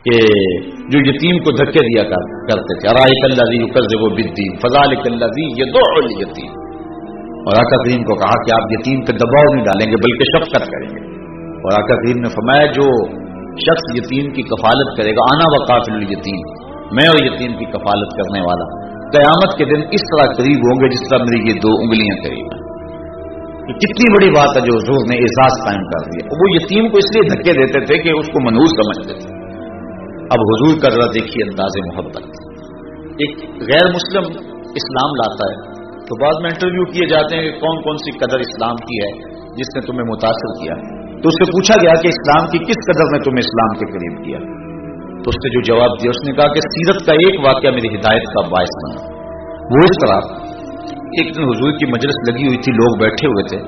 کہ جو یتیم کو دھکے دیا کرتے تھے، ارائیت الذی یکذب بالدین فذلک الذی یدع الیتیم، اور آقا کریم کو کہا کہ آپ یتیم پہ دباؤ نہیں ڈالیں گے بلکہ شفقت کریں گے، اور آقا کریم نے فرمایا جو شخص یتیم کی کفالت کرے گا، انا وقافل الیتیم، میں اور یتیم کی کفالت کرنے والا، قیامت کے دن اس طرح قریب ہوں گے جس طرح میری یہ 2 انگلیاں قریب ہیں۔ یہ کتنی بڑی بات ہے جو حضور نے اعزاز قائم کر دیا۔ وہ یتیم کو اس لیے دھکے دیتے تھے کہ اس کو منحوس سمجھتے تھے۔ اب حضور کا ذرا دیکھیے انداز محبت۔ ایک غیر مسلم اسلام لاتا ہے تو بعد میں انٹرویو کیے جاتے ہیں کہ کون کون سی قدر اسلام کی ہے جس نے تمہیں متاثر کیا، تو اس سے پوچھا گیا کہ اسلام کی کس قدر نے تمہیں اسلام کے قریب کیا، تو اس نے جو جواب دیا اس نے کہا کہ سیرت کا ایک واقعہ میری ہدایت کا باعث بنا۔ وہ اس طرح ایک دن حضور کی مجلس لگی ہوئی تھی، لوگ بیٹھے ہوئے تھے،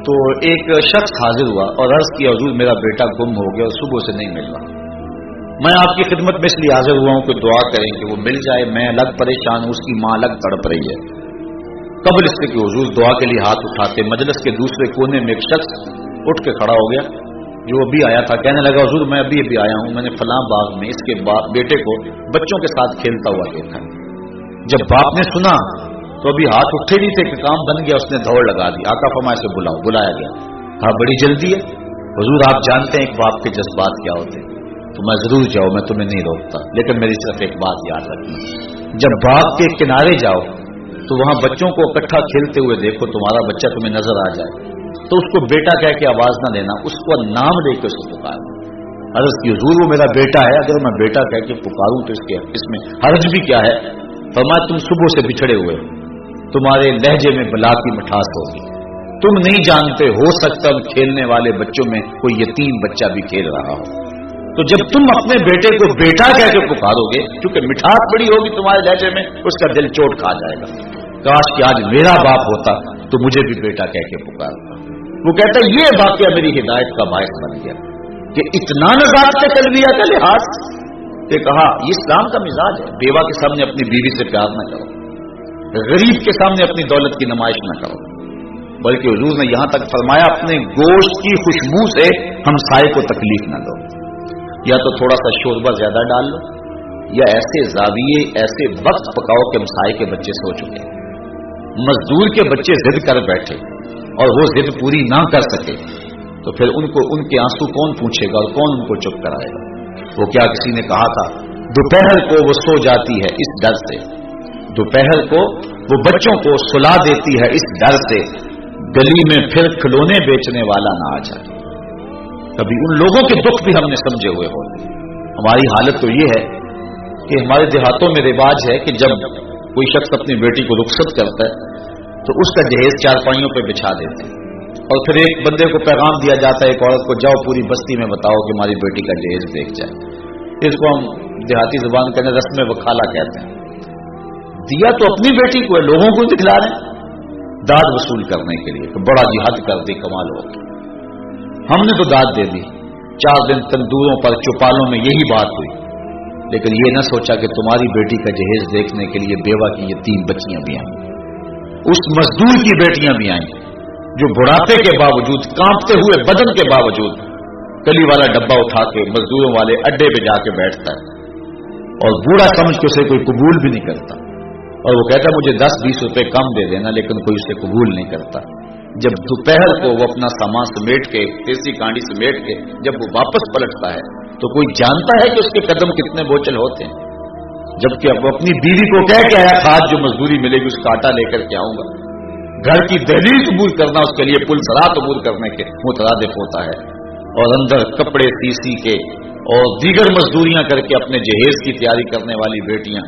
تو ایک شخص حاضر ہوا اور عرض کیا حضور میرا بیٹا گم ہو گیا اور صبح سے نہیں مل رہا، میں آپ کی خدمت میں اس لیے حاضر ہوا ہوں کہ دعا کریں کہ وہ مل جائے، میں الگ پریشان ہوں، اس کی ماں الگ تڑپ رہی ہے۔ قبل اس سے کہ حضور دعا کے لیے ہاتھ اٹھاتے، مجلس کے دوسرے کونے میں ایک شخص اٹھ کے کھڑا ہو گیا جو ابھی آیا تھا، کہنے لگا حضور میں ابھی آیا ہوں، میں نے فلاں باغ میں اس کے بیٹے کو بچوں کے ساتھ کھیلتا ہوا دیکھا۔ جب باپ نے سنا تو ابھی ہاتھ اٹھے نہیں تھے کہ کام بن گیا، اس نے دوڑ لگا دی، آقا فرمایا سے بلاؤ، بلایا گیا، ہاں بڑی جلدی ہے حضور، آپ جانتے ہیں ایک باپ کے جذبات کیا ہوتے ہیں، تو میں ضرور جاؤ، میں تمہیں نہیں روکتا، لیکن میری صرف ایک بات یاد رکھنا، جب باغ کے کنارے جاؤ تو وہاں بچوں کو اکٹھا کھیلتے ہوئے دیکھو، تمہارا بچہ تمہیں نظر آ جائے تو اس کو بیٹا کہہ کے آواز نہ دینا، اس کو نام لے کے اس کو پکارنا۔ عرض کی حضور وہ میرا بیٹا ہے، اگر میں بیٹا کہہ کے پکاروں تو اس میں حرج بھی کیا ہے؟ فرمایا تم صبح سے بچھڑے ہوئے، تمہارے لہجے میں بلا کی مٹھاس ہوگی، تم نہیں جانتے ہو سکتا ان کھیلنے والے بچوں میں کوئی یتیم بچہ بھی کھیل رہا ہو، تو جب تم اپنے بیٹے کو بیٹا کہہ کے پکارو گے، کیونکہ مٹھاس بڑی ہوگی تمہارے لہجے میں، اس کا دل چوٹ کھا جائے گا، کاش کہ آج میرا باپ ہوتا تو مجھے بھی بیٹا کہہ کے پکارتا۔ وہ کہتا ہے یہ واقعہ میری ہدایت کا باعث بن گیا کہ اتنا نزاکت قلبیہ کا لحاظ کہ کہا یہ اسلام کا مزاج ہے، بیوہ کے سامنے اپنی بیوی سے پیار نہ کرو، غریب کے سامنے اپنی دولت کی نمائش نہ کرو، بلکہ حضور نے یہاں تک فرمایا اپنے گوشت کی خوشبو سے ہمسائے کو تکلیف نہ دو، یا تو تھوڑا سا شوربہ زیادہ ڈال لو، یا ایسے زاویے ایسے وقت پکاؤ کہ ہمسائے کے بچے سو چکے، مزدور کے بچے ضد کر بیٹھے اور وہ ضد پوری نہ کر سکے تو پھر ان کے آنسو کون پوچھے گا اور کون ان کو چپ کرائے گا؟ وہ کیا کسی نے کہا تھا دوپہر کو وہ سو جاتی ہے اس ڈر سے، دوپہر کو وہ بچوں کو سلا دیتی ہے اس ڈر سے گلی میں پھر کھلونے بیچنے والا نہ آ جائے۔ کبھی ان لوگوں کے دکھ بھی ہم نے سمجھے ہوئے ہوتے۔ ہماری حالت تو یہ ہے کہ ہمارے دیہاتوں میں رواج ہے کہ جب کوئی شخص اپنی بیٹی کو رخصت کرتا ہے تو اس کا جہیز چارپائیوں پہ بچھا دیتے ہیں اور پھر ایک بندے کو پیغام دیا جاتا ہے ایک عورت کو، جاؤ پوری بستی میں بتاؤ کہ ہماری بیٹی کا جہیز دیکھ جائے۔ اس کو ہم دیہاتی زبان کے اندر رسم وکالہ کہتے ہیں۔ دیا تو اپنی بیٹی کو ہے، لوگوں کو دکھلا رہے ہیں داد وصول کرنے کے لیے، تو بڑا جہاد کر دی، کمال ہو گیا۔ ہم نے تو داد دے دی، 4 دن تندوروں پر چوپالوں میں یہی بات ہوئی، لیکن یہ نہ سوچا کہ تمہاری بیٹی کا جہیز دیکھنے کے لیے بیوہ کی یہ 3 بچیاں بھی آئیں، اس مزدور کی بیٹیاں بھی آئیں جو بڑھاپے کے باوجود، کانپتے ہوئے بدن کے باوجود کلی والا ڈبہ اٹھا کے مزدوروں والے اڈے پہ جا کے بیٹھتا ہے اور بوڑھا سمجھ کے اسے کوئی قبول بھی نہیں کرتا، اور وہ کہتا ہے مجھے 10-20 روپے کم دے دینا، لیکن کوئی اسے قبول نہیں کرتا۔ جب دوپہر کو وہ اپنا سامان سمیٹ کے، دیسی کانڈی سمیٹ کے جب وہ واپس پلٹتا ہے تو کوئی جانتا ہے کہ اس کے قدم کتنے بوچھل ہوتے ہیں، جبکہ اب اپنی بیوی کو کہہ کے آیا تھا جو مزدوری ملے گی اس کا آٹا لے کر کے آؤں گا، گھر کی دہلیز عبور کرنا اس کے لیے پل سرات عبور کرنے کے مترادف ہوتا ہے، اور اندر کپڑے سی کے اور دیگر مزدوریاں کر کے اپنے جہیز کی تیاری کرنے والی بیٹیاں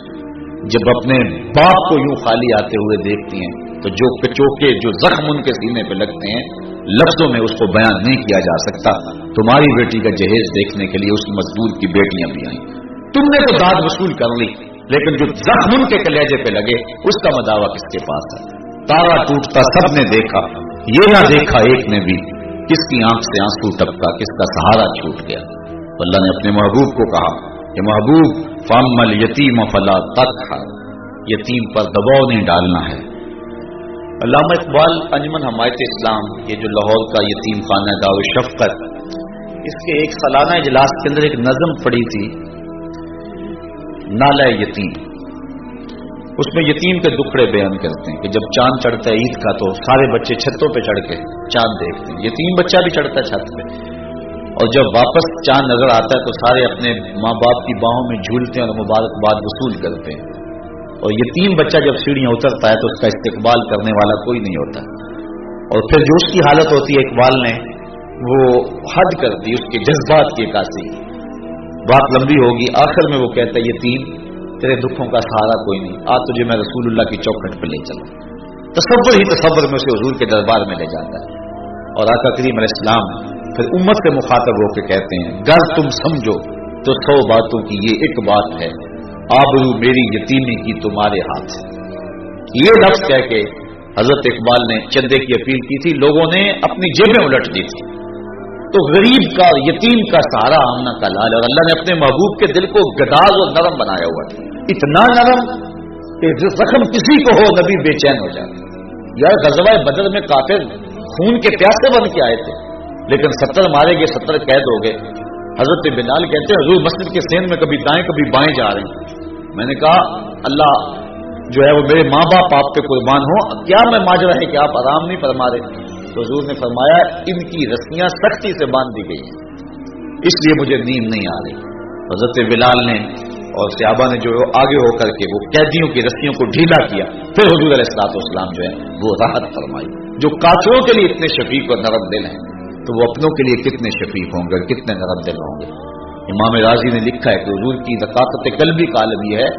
جب اپنے باپ کو یوں خالی آتے ہوئے دیکھتی ہیں تو جو کچوکے، جو زخم ان کے سینے پہ لگتے ہیں، لفظوں میں اس کو بیان نہیں کیا جا سکتا۔ تمہاری بیٹی کا جہیز دیکھنے کے لیے اس مزدور کی بیٹیاں بھی آئیں، تم نے تو داد وصول کر لی، لیکن جو زخم ان کے کلیجے پہ لگے اس کا مداوع کس کے پاس ہے؟ تارا ٹوٹتا سب نے دیکھا، یہ نہ دیکھا ایک نے بھی، کس کی آنکھ سے آنسو ٹپکا، کس کا سہارا چھوٹ گیا۔ تو اللہ نے اپنے محبوب کو کہا کہ محبوب فَأَمَّا الْيَتِيمَ فَلَا تَقْهَرْ، یتیم پر دباؤ نہیں ڈالنا ہے۔ علامہ اقبال انجمن حمایت اسلام، یہ جو لاہور کا یتیم خانہ دار شفقت، اس کے ایک سالانہ اجلاس کے اندر ایک نظم پڑی تھی، نالہ یتیم. اس میں یتیم کے دکھڑے بیان کرتے ہیں کہ جب چاند چڑھتا ہے عید کا تو سارے بچے چھتوں پہ چڑھ کے چاند دیکھتے ہیں، یتیم بچہ بھی چڑھتا ہے چھت پہ، اور جب واپس چاند نظر آتا ہے تو سارے اپنے ماں باپ کی باہوں میں جھولتے ہیں اور مبارکباد وصول کرتے ہیں. اور یتیم بچہ جب سیڑھیاں اترتا ہے تو اس کا استقبال کرنے والا کوئی نہیں ہوتا. اور پھر جو اس کی حالت ہوتی ہے، اقبال نے وہ حد کر دی اس کے جذبات کی عکاسی. بات لمبی ہوگی، آخر میں وہ کہتا ہے یتیم تیرے دکھوں کا سہارا کوئی نہیں، آج تجھے میں رسول اللہ کی چوکھٹ پہ لے چلا. تصور ہی تصور میں اسے حضور کے دربار میں لے جاتا ہے. اور آقا کریم علیہ السلام پھر امت سے مخاطب ہو کے کہتے ہیں، گر تم سمجھو تو 100 باتوں کی یہ ایک بات ہے، آبرو میری یتیمی کی تمہارے ہاتھ. یہ لفظ کہہ کے حضرت اقبال نے چندے کی اپیل کی تھی، لوگوں نے اپنی جیبیں الٹ دی تھی. تو غریب کا یتیم کا سہارا آمنا کا لال، اور اللہ نے اپنے محبوب کے دل کو گداز اور نرم بنایا ہوا تھا، اتنا نرم کہ زخم کسی کو ہو نبی بے چین ہو جاتا. یار غزوہ بدر میں کافر خون کے پیاسے بن کے آئے تھے، لیکن 70 مارے گئے، 70 قید ہو گئے. حضرت بلال کہتے ہیں حضور مسجد کے سین میں کبھی دائیں کبھی بائیں جا رہے ہیں. میں نے کہا اللہ جو ہے وہ میرے ماں باپ آپ پہ قربان ہو، کیا میں ماجرا ہے کہ آپ آرام نہیں فرما رہے؟ تو حضور نے فرمایا ان کی رسیاں سختی سے باندھ دی گئی ہیں، اس لیے مجھے نیند نہیں آ رہی. حضرت بلال نے اور صحابہ نے جو آگے ہو کر کے وہ قیدیوں کی رسیوں کو ڈھیلا کیا، پھر حضور علیہ الصلوۃ والسلام جو ہے وہ راحت فرمائی. جو کافروں کے لیے اتنے شفیق اور نرم دل ہیں تو وہ اپنوں کے لیے کتنے شفیق ہوں گے، کتنے نرم دل ہوں گے. امام رازی نے لکھا ہے کہ حضور کی رقاقت قلبی کا عالم یہ ہے،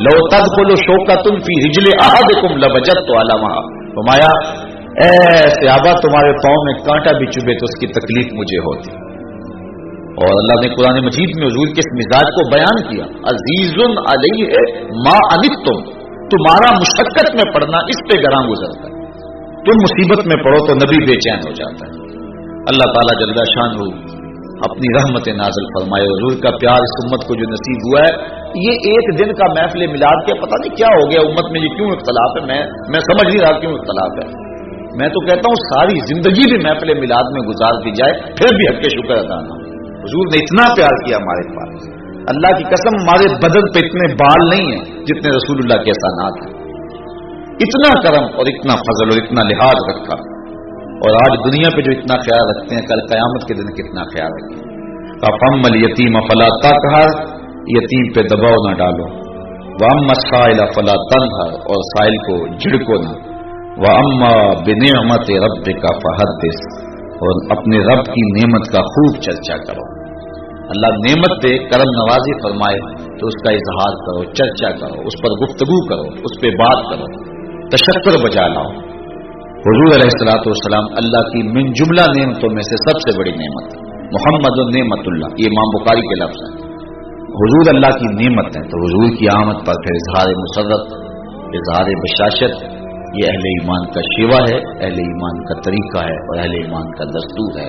لو تدخل شوکۃ فی رجل احدکم لوجدت علامہ. فرمایا اے صحابہ تمہارے پاؤں میں کانٹا بھی چبھے تو اس کی تکلیف مجھے ہوتی. اور اللہ نے قرآن مجید میں حضور کے اس مزاج کو بیان کیا، عزیز علیہ ما عنتم، تمہارا مشقت میں پڑنا اس پہ گراں گزرتا ہے، تم مصیبت میں پڑو تو نبی بے چین ہو جاتا ہے. اللہ تعالیٰ جل شانہ اپنی رحمت نازل فرمائے. حضور کا پیار اس امت کو جو نصیب ہوا ہے، یہ ایک دن کا محفل میلاد کے پتہ نہیں کیا ہو گیا امت میں، یہ کیوں اختلاف ہے، میں سمجھ نہیں رہا کیوں اختلاف ہے. میں تو کہتا ہوں ساری زندگی بھی محفل میلاد میں گزار دی جائے پھر بھی حق کے شکر ادا نہ ہو. حضور نے اتنا پیار کیا ہمارے پاس، اللہ کی قسم ہمارے بدن پہ اتنے بال نہیں ہیں جتنے رسول اللہ کے احسانات ہیں. اتنا کرم اور اتنا فضل اور اتنا لحاظ رکھا، اور آج دنیا پہ جو اتنا خیال رکھتے ہیں کل قیامت کے دن کتنا خیال رکھیں. فَأَمَّا الْيَتِيمَ فَلَا تَقْهَرْ، یتیم پہ دباؤ نہ ڈالو. وَأَمَّا السَّائِلَ فَلَا تَنْهَرْ، اور سائل کو جھڑکو نہ. وَأَمَّا بِنِعْمَتِ رَبِّكَ فَحَدِّثْ، اور اپنے رب کی نعمت کا خوب چرچا کرو. اللہ نعمت دے، کرم نوازی فرمائے تو اس کا اظہار کرو، چرچا کرو، اس پر گفتگو کرو، اس پہ بات کرو، تشکر بجا لاؤ. حضور علیہ الصلوۃ والسلام اللہ کی من جملہ نعمتوں میں سے سب سے بڑی نعمت ہے. محمد نعمت اللہ، یہ امام بخاری کے لفظ ہیں. حضور اللہ کی نعمت ہے، تو حضور کی آمد پر پھر اظہار مسرت، اظہار بشاشت، یہ اہل ایمان کا شیوا ہے، اہل ایمان کا طریقہ ہے اور اہل ایمان کا دستور ہے.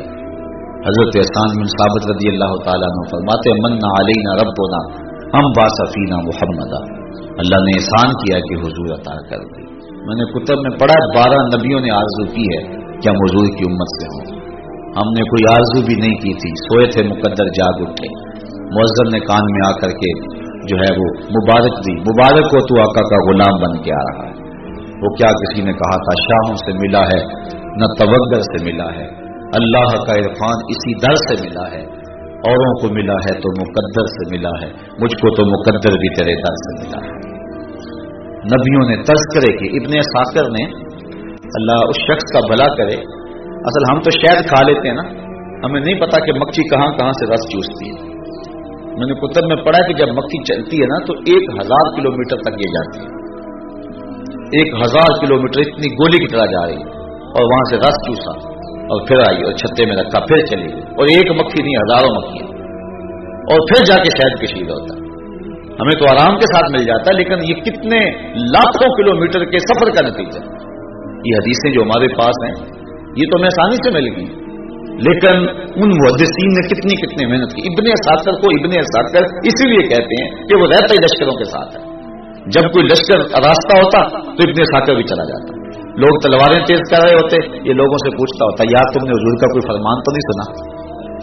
حضرت احسان بن ثابت رضی اللہ تعالیٰ عنہ فرماتے ہیں من علینا ربنا ہم باسفینا محمدا، اللہ نے احسان کیا کہ حضور عطا کر دی. میں نے کتب میں پڑھا 12 نبیوں نے آرزو کی ہے کہ ہم حضور کی امت سے ہوں. ہم نے کوئی آرزو بھی نہیں کی تھی، سوئے تھے مقدر جاگ اٹھے. مؤذن نے کان میں آ کر کے جو ہے وہ مبارک دی، مبارک ہو تو آقا کا غلام بن کے آ رہا ہے. وہ کیا کسی نے کہا تھا شاہوں سے ملا ہے نہ توگر سے ملا ہے، اللہ کا عرفان اسی در سے ملا ہے، اوروں کو ملا ہے تو مقدر سے ملا ہے، مجھ کو تو مقدر بھی تیرے در سے ملا ہے. نبیوں نے تذکرے کی. ابن ساکر نے، اللہ اس شخص کا بھلا کرے، اصل ہم تو شہد کھا لیتے ہیں نا، ہمیں نہیں پتا کہ مکھی کہاں کہاں سے رس چوستی ہے. میں نے کتب میں پڑھا کہ جب مکھی چلتی ہے نا تو 1000 کلومیٹر تک یہ جاتی ہے، 1000 کلومیٹر اتنی گولی کی طرح جا رہی ہے، اور وہاں سے رس چوسا اور پھر آئی اور چھتے میں رکھا، پھر چلی گئی، اور ایک مکھی نہیں ہزاروں مکھیاں، اور پھر جا کے شہد کشید ہوتا ہے. ہمیں تو آرام کے ساتھ مل جاتا ہے، لیکن یہ کتنے لاکھوں کلومیٹر کے سفر کا نتیجہ. یہ حدیثیں جو ہمارے پاس ہیں یہ تو ہمیں آسانی سے مل گئی، لیکن ان محدثین نے کتنی محنت کی. ابن اساکر کو ابن اساکر اسی لیے کہتے ہیں کہ وہ رہتا ہی لشکروں کے ساتھ ہے. جب کوئی لشکر راستہ ہوتا تو ابن اساکر بھی چلا جاتا. لوگ تلواریں تیز کر رہے ہوتے، یہ لوگوں سے پوچھتا ہوتا یار تم نے حضور کا کوئی فرمان تو نہیں سنا؟